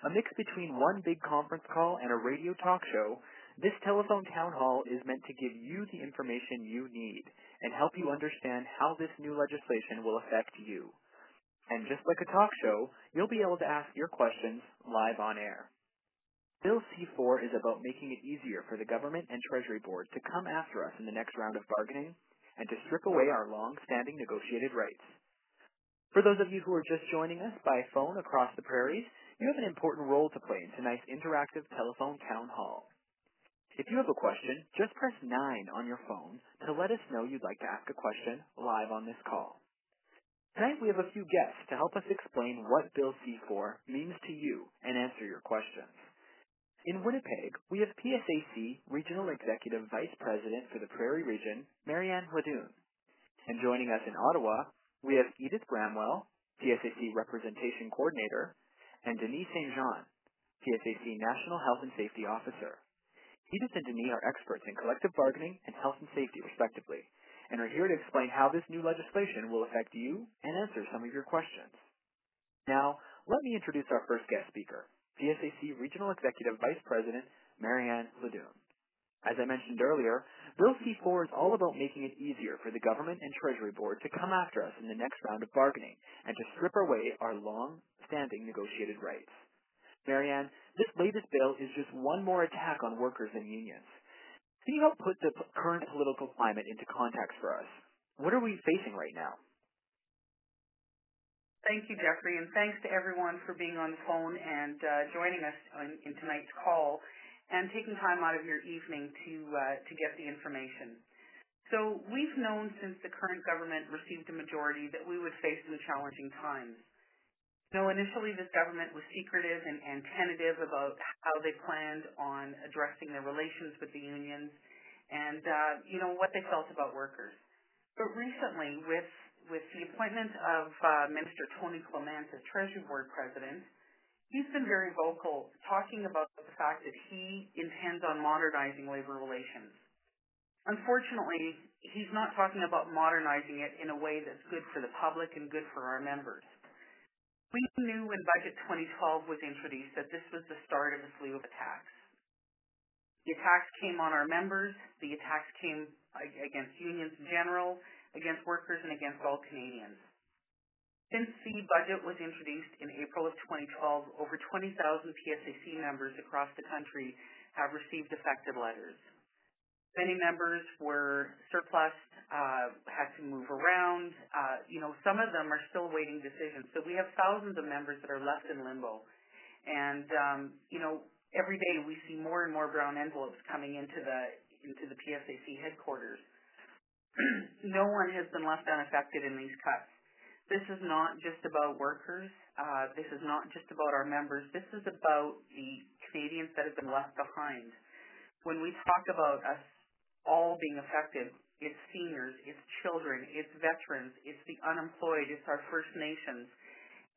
A mix between one big conference call and a radio talk show, this telephone town hall is meant to give you the information you need and help you understand how this new legislation will affect you. And just like a talk show, you'll be able to ask your questions live on air. Bill C-4 is about making it easier for the government and Treasury Board to come after us in the next round of bargaining and to strip away our long-standing negotiated rights. For those of you who are just joining us by phone across the prairies, you have an important role to play in tonight's interactive telephone town hall. If you have a question, just press 9 on your phone to let us know you'd like to ask a question live on this call. Tonight we have a few guests to help us explain what Bill C-4 means to you and answer your questions. In Winnipeg, we have PSAC Regional Executive Vice President for the Prairie Region, Marianne Hladun. And joining us in Ottawa, we have Edith Bramwell, PSAC Representation Coordinator, and Denis St-Jean, PSAC National Health and Safety Officer. Edith and Denis are experts in collective bargaining and health and safety, respectively, and are here to explain how this new legislation will affect you and answer some of your questions. Now, let me introduce our first guest speaker, PSAC Regional Executive Vice President Marianne Hladun. As I mentioned earlier, Bill C-4 is all about making it easier for the government and Treasury Board to come after us in the next round of bargaining and to strip away our long-standing negotiated rights. Marianne, this latest bill is just one more attack on workers and unions. Can you help put the current political climate into context for us? What are we facing right now? Thank you, Jeffrey, and thanks to everyone for being on the phone and joining us in tonight's call and taking time out of your evening to get the information. So we've known since the current government received a majority that we would face some challenging times. Initially this government was secretive and tentative about how they planned on addressing their relations with the unions and, what they felt about workers. But recently, with the appointment of Minister Tony Clement as Treasury Board President, he's been very vocal, talking about the fact that he intends on modernizing labor relations. Unfortunately, he's not talking about modernizing it in a way that's good for the public and good for our members. We knew when Budget 2012 was introduced that this was the start of a slew of attacks. The attacks came on our members. The attacks came against unions in general, against workers, and against all Canadians. Since the budget was introduced in April of 2012, over 20,000 PSAC members across the country have received effective letters. Many members were surplused, had to move around. Some of them are still waiting decisions. So we have thousands of members that are left in limbo. And, every day we see more and more brown envelopes coming into the PSAC headquarters. No one has been left unaffected in these cuts. This is not just about workers. This is not just about our members. This is about the Canadians that have been left behind. When we talk about us all being affected, it's seniors, it's children, it's veterans, it's the unemployed, it's our First Nations.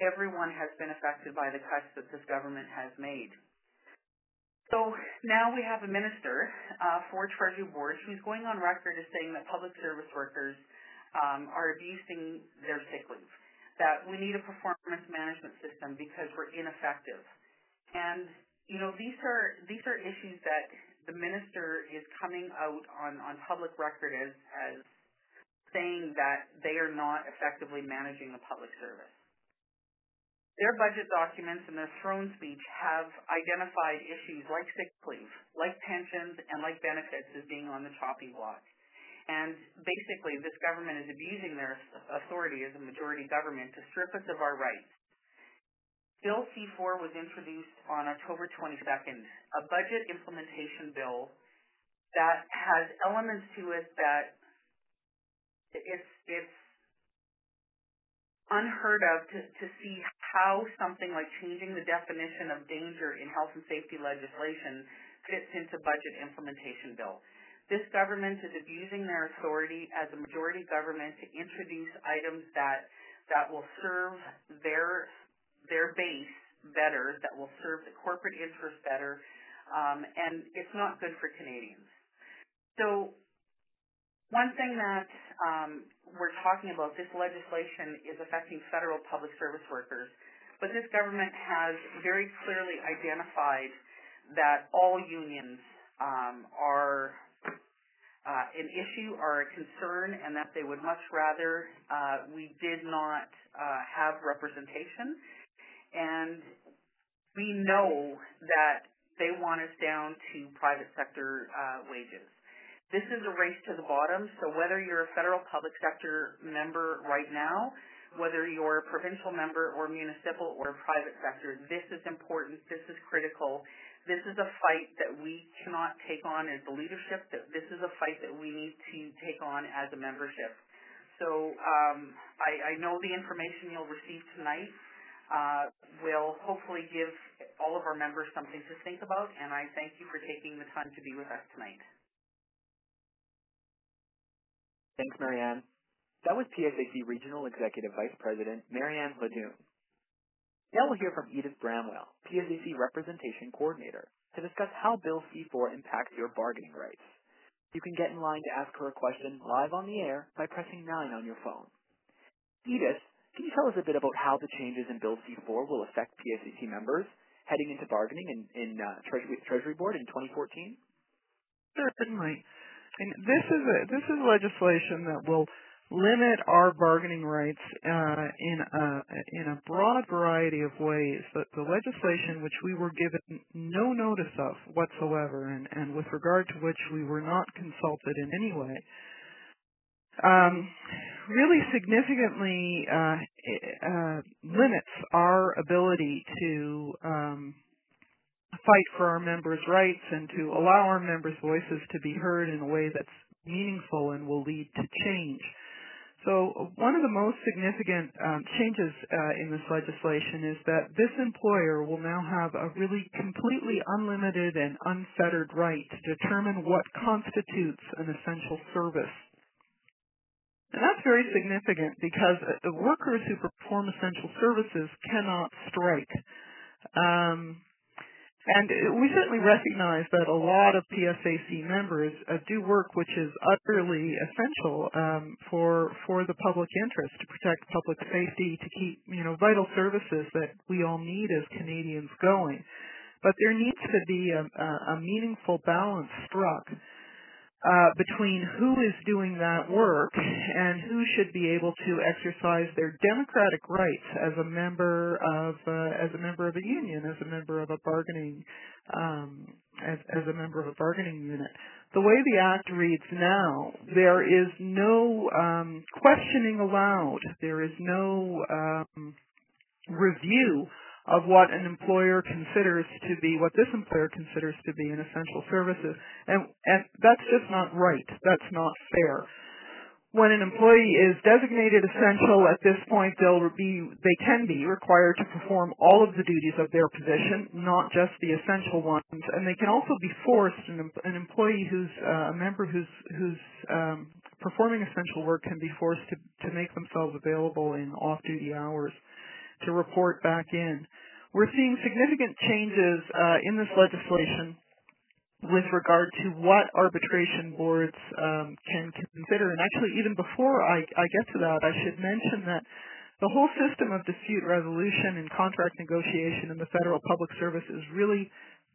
Everyone has been affected by the cuts that this government has made. So now we have a minister for Treasury Board who's going on record as saying that public service workers are abusing their sick leave, that we need a performance management system because we're ineffective. And, these are issues that the minister is coming out on public record as saying that they are not effectively managing the public service. Their budget documents and their throne speech have identified issues like sick leave, like pensions, and like benefits as being on the chopping block. And basically, this government is abusing their authority as a majority government to strip us of our rights. Bill C-4 was introduced on October 22nd, a budget implementation bill that has elements to it that it's unheard of to see how something like changing the definition of danger in health and safety legislation fits into budget implementation bill. This government is abusing their authority as a majority government to introduce items that will serve their base better, that will serve the corporate interest better, and it's not good for Canadians. So one thing that we're talking about, this legislation is affecting federal public service workers, but this government has very clearly identified that all unions are an issue, are a concern, and that they would much rather we did not have representation. And we know that they want us down to private sector wages. This is a race to the bottom, so whether you're a federal public sector member right now, whether you're a provincial member or municipal or private sector, this is important, this is critical. This is a fight that we cannot take on as the leadership. This is a fight that we need to take on as a membership. So I know the information you'll receive tonight will hopefully give all of our members something to think about, and I thank you for taking the time to be with us tonight. Thanks, Marianne. That was PSAC Regional Executive Vice President Marianne Hladun. Now we'll hear from Edith Bramwell, PSAC Representation Coordinator, to discuss how Bill C-4 impacts your bargaining rights. You can get in line to ask her a question live on the air by pressing 9 on your phone. Edith, can you tell us a bit about how the changes in Bill C-4 will affect PSAC members heading into bargaining in Treasury Board in 2014? Certainly. And this is legislation that will limit our bargaining rights in a broad variety of ways. But the legislation which we were given no notice of whatsoever, and with regard to which we were not consulted in any way, really significantly limits our ability to fight for our members' rights and to allow our members' voices to be heard in a way that's meaningful and will lead to change. So one of the most significant changes in this legislation is that this employer will now have a really completely unlimited and unfettered right to determine what constitutes an essential service. And that's very significant because the workers who perform essential services cannot strike. And we certainly recognize that a lot of PSAC members do work which is utterly essential for the public interest, to protect public safety, to keep vital services that we all need as Canadians going. But there needs to be a meaningful balance struck between who is doing that work and who should be able to exercise their democratic rights as a member of a union, as a member of a bargaining as a member of a bargaining unit. The way the Act reads now, there is no questioning allowed. There is no review of what an employer considers to be, what this employer considers to be an essential services. And that's just not right. That's not fair. When an employee is designated essential at this point, they can be required to perform all of the duties of their position, not just the essential ones. And they can also be forced, an employee a member who's performing essential work can be forced to make themselves available in off-duty hours to report back in. We're seeing significant changes in this legislation with regard to what arbitration boards can consider. And actually, even before I get to that, I should mention that the whole system of dispute resolution and contract negotiation in the federal public service is really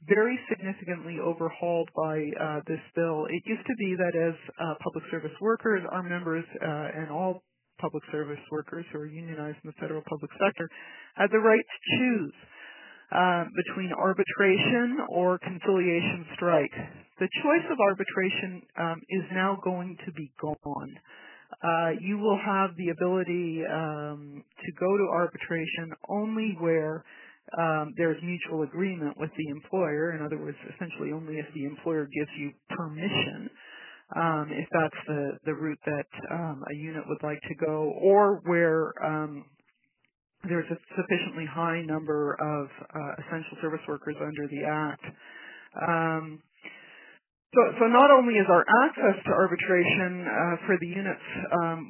very significantly overhauled by this bill. It used to be that as public service workers, our members and all public service workers who are unionized in the federal public sector had the right to choose between arbitration or conciliation strike. The choice of arbitration is now going to be gone. You will have the ability to go to arbitration only where there's mutual agreement with the employer. In other words, essentially only if the employer gives you permission. If that's the route that a unit would like to go, or where there's a sufficiently high number of essential service workers under the Act. So not only is our access to arbitration for the units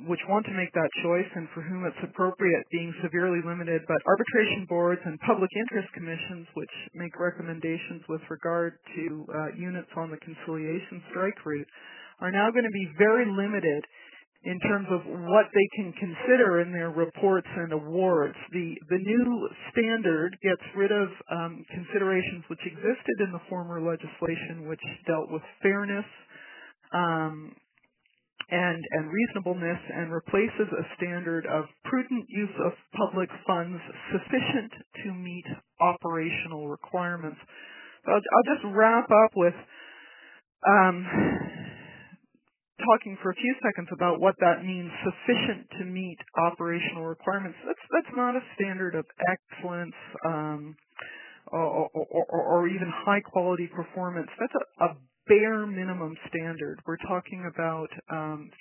which want to make that choice and for whom it's appropriate being severely limited, but arbitration boards and public interest commissions which make recommendations with regard to units on the conciliation strike route are now going to be very limited in terms of what they can consider in their reports and awards. The new standard gets rid of considerations which existed in the former legislation, which dealt with fairness and reasonableness, and replaces a standard of prudent use of public funds sufficient to meet operational requirements. So I'll just wrap up with talking for a few seconds about what that means, sufficient to meet operational requirements. That's not a standard of excellence or even high quality performance. That's a bare minimum standard. We're talking about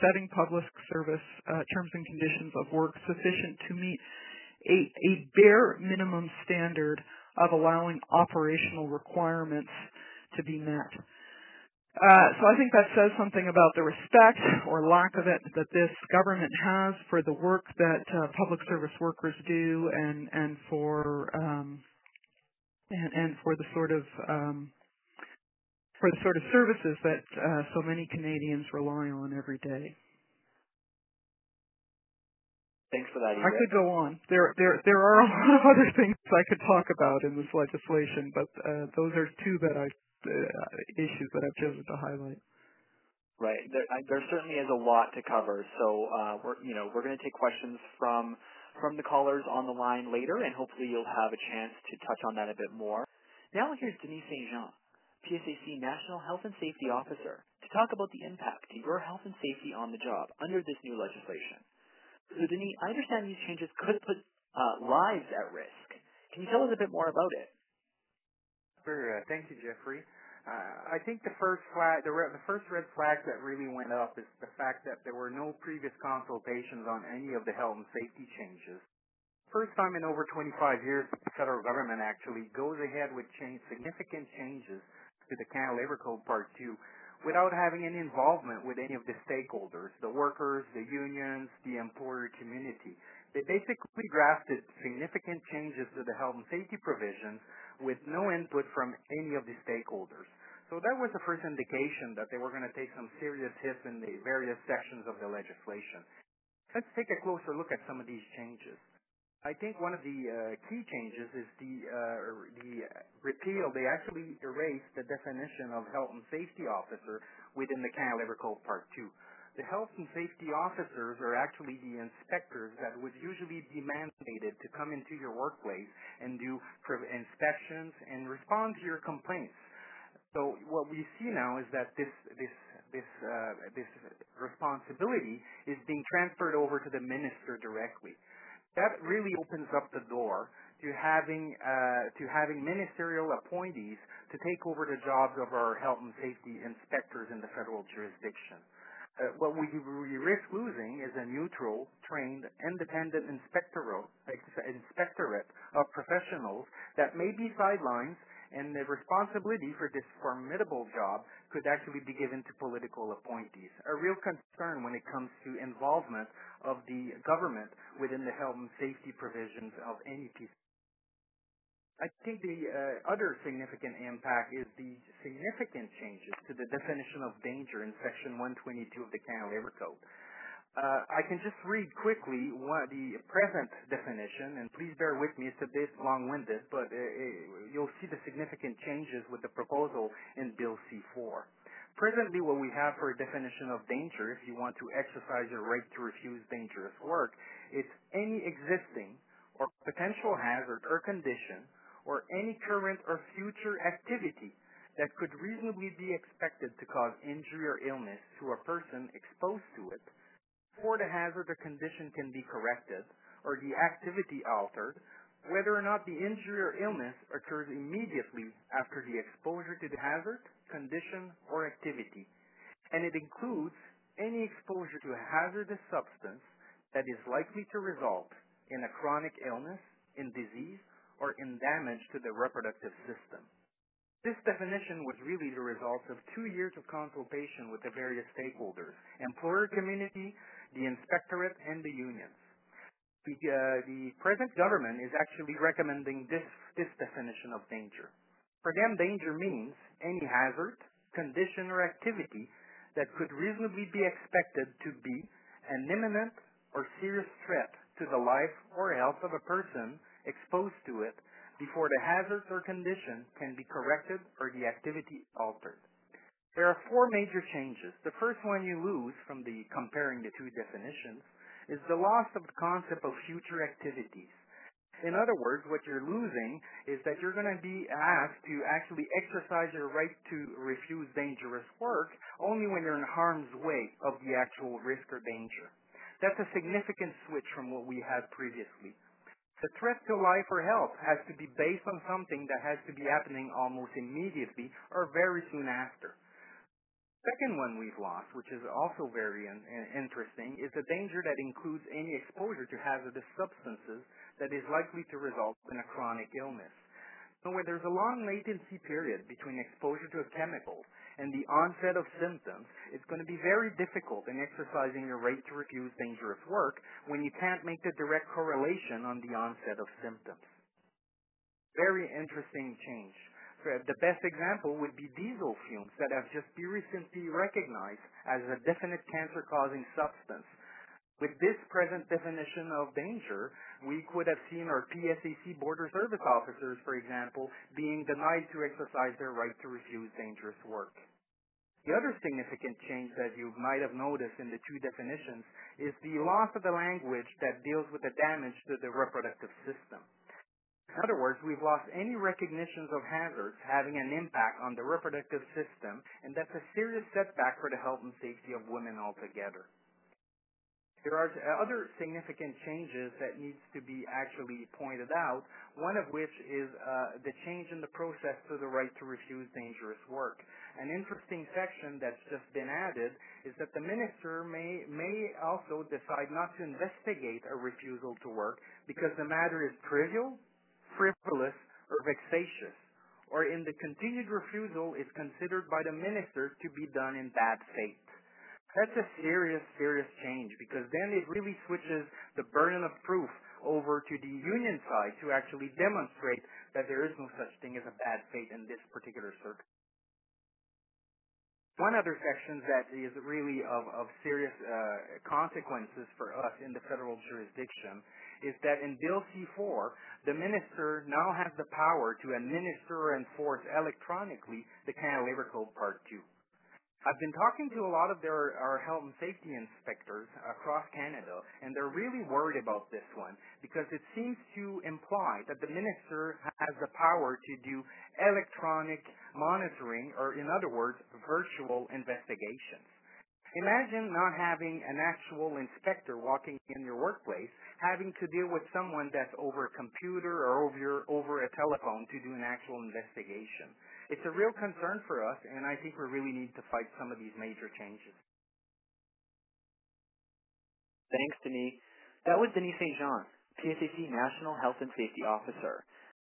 setting public service terms and conditions of work sufficient to meet a bare minimum standard of allowing operational requirements to be met. So I think that says something about the respect or lack of it that this government has for the work that public service workers do, and for the sort of services that so many Canadians rely on every day. Thanks for that, Edith. I could go on. There are a lot of other things I could talk about in this legislation, but those are two that issues that I've chosen to highlight. Right. There certainly is a lot to cover. So we're going to take questions from the callers on the line later, and hopefully you'll have a chance to touch on that a bit more. Now here's Denis St-Jean, PSAC National Health and Safety Officer, to talk about the impact to your health and safety on the job under this new legislation. So Denis, I understand these changes could put lives at risk. Can you tell us a bit more about it? Sure. Thank you, Jeffrey. I think the first red flag that really went up is the fact that there were no previous consultations on any of the health and safety changes. First time in over 25 years, the federal government actually goes ahead with significant changes to the Canada Labour Code Part 2 without having any involvement with any of the stakeholders, the workers, the unions, the employer community. They basically drafted significant changes to the health and safety provisions with no input from any of the stakeholders. So that was the first indication that they were going to take some serious hits in the various sections of the legislation. Let's take a closer look at some of these changes. I think one of the key changes is the repeal. They actually erased the definition of health and safety officer within the Canada Labour Code Part 2. The health and safety officers are actually the inspectors that would usually be mandated to come into your workplace and do inspections and respond to your complaints. So what we see now is that this responsibility is being transferred over to the minister directly. That really opens up the door to having ministerial appointees to take over the jobs of our health and safety inspectors in the federal jurisdiction. What we risk losing is a neutral, trained, independent inspectorate of professionals that may be sidelines, and the responsibility for this formidable job could actually be given to political appointees. A real concern when it comes to involvement of the government within the health and safety provisions of any piece. I think the other significant impact is the significant changes to the definition of danger in Section 122 of the Canada Labour Code. I can just read quickly the present definition, and please bear with me, it's a bit long-winded, but you'll see the significant changes with the proposal in Bill C-4. Presently, what we have for a definition of danger, if you want to exercise your right to refuse dangerous work, it's any existing or potential hazard or condition or any current or future activity that could reasonably be expected to cause injury or illness to a person exposed to it, before the hazard or condition can be corrected or the activity altered, whether or not the injury or illness occurs immediately after the exposure to the hazard, condition, or activity. And it includes any exposure to a hazardous substance that is likely to result in a chronic illness, in disease, or in damage to the reproductive system. This definition was really the result of 2 years of consultation with the various stakeholders, employer community, the inspectorate, and the unions. The present government is actually recommending this definition of danger. For them, danger means any hazard, condition, or activity that could reasonably be expected to be an imminent or serious threat to the life or health of a person exposed to it before the hazard or condition can be corrected or the activity altered. There are four major changes. The first one you lose from comparing the two definitions is the loss of the concept of future activities. In other words, what you're losing is that you're going to be asked to actually exercise your right to refuse dangerous work only when you're in harm's way of the actual risk or danger. That's a significant switch from what we had previously. The threat to life or health has to be based on something that has to be happening almost immediately or very soon after. Second one we've lost, which is also very interesting, is the danger that includes any exposure to hazardous substances that is likely to result in a chronic illness. So where there's a long latency period between exposure to a chemical and the onset of symptoms, it's going to be very difficult in exercising your right to refuse dangerous work when you can't make the direct correlation on the onset of symptoms. Very interesting change. The best example would be diesel fumes that have just been recently recognized as a definite cancer-causing substance. With this present definition of danger, we could have seen our PSAC border service officers, for example, being denied to exercise their right to refuse dangerous work. The other significant change that you might have noticed in the two definitions is the loss of the language that deals with the damage to the reproductive system. In other words, we've lost any recognitions of hazards having an impact on the reproductive system, and that's a serious setback for the health and safety of women altogether. There are other significant changes that needs to be actually pointed out, one of which is the change in the process to the right to refuse dangerous work. An interesting section that's just been added is that the minister may also decide not to investigate a refusal to work because the matter is trivial, frivolous, or vexatious, or in the continued refusal is considered by the minister to be done in bad faith. That's a serious change because then it really switches the burden of proof over to the union side to actually demonstrate that there is no such thing as a bad faith in this particular circumstance. One other section that is really of serious consequences for us in the federal jurisdiction is that in Bill C-4, the minister now has the power to administer or enforce electronically the Canada Labour Code Part 2. I've been talking to a lot of our health and safety inspectors across Canada, and they're really worried about this one because it seems to imply that the minister has the power to do electronic monitoring, or in other words, virtual investigations. Imagine not having an actual inspector walking in your workplace, having to deal with someone that's over a computer or over a telephone to do an actual investigation. It's a real concern for us, and I think we really need to fight some of these major changes. Thanks, Denis. That was Denis St. Jean, PSAC National Health and Safety Officer.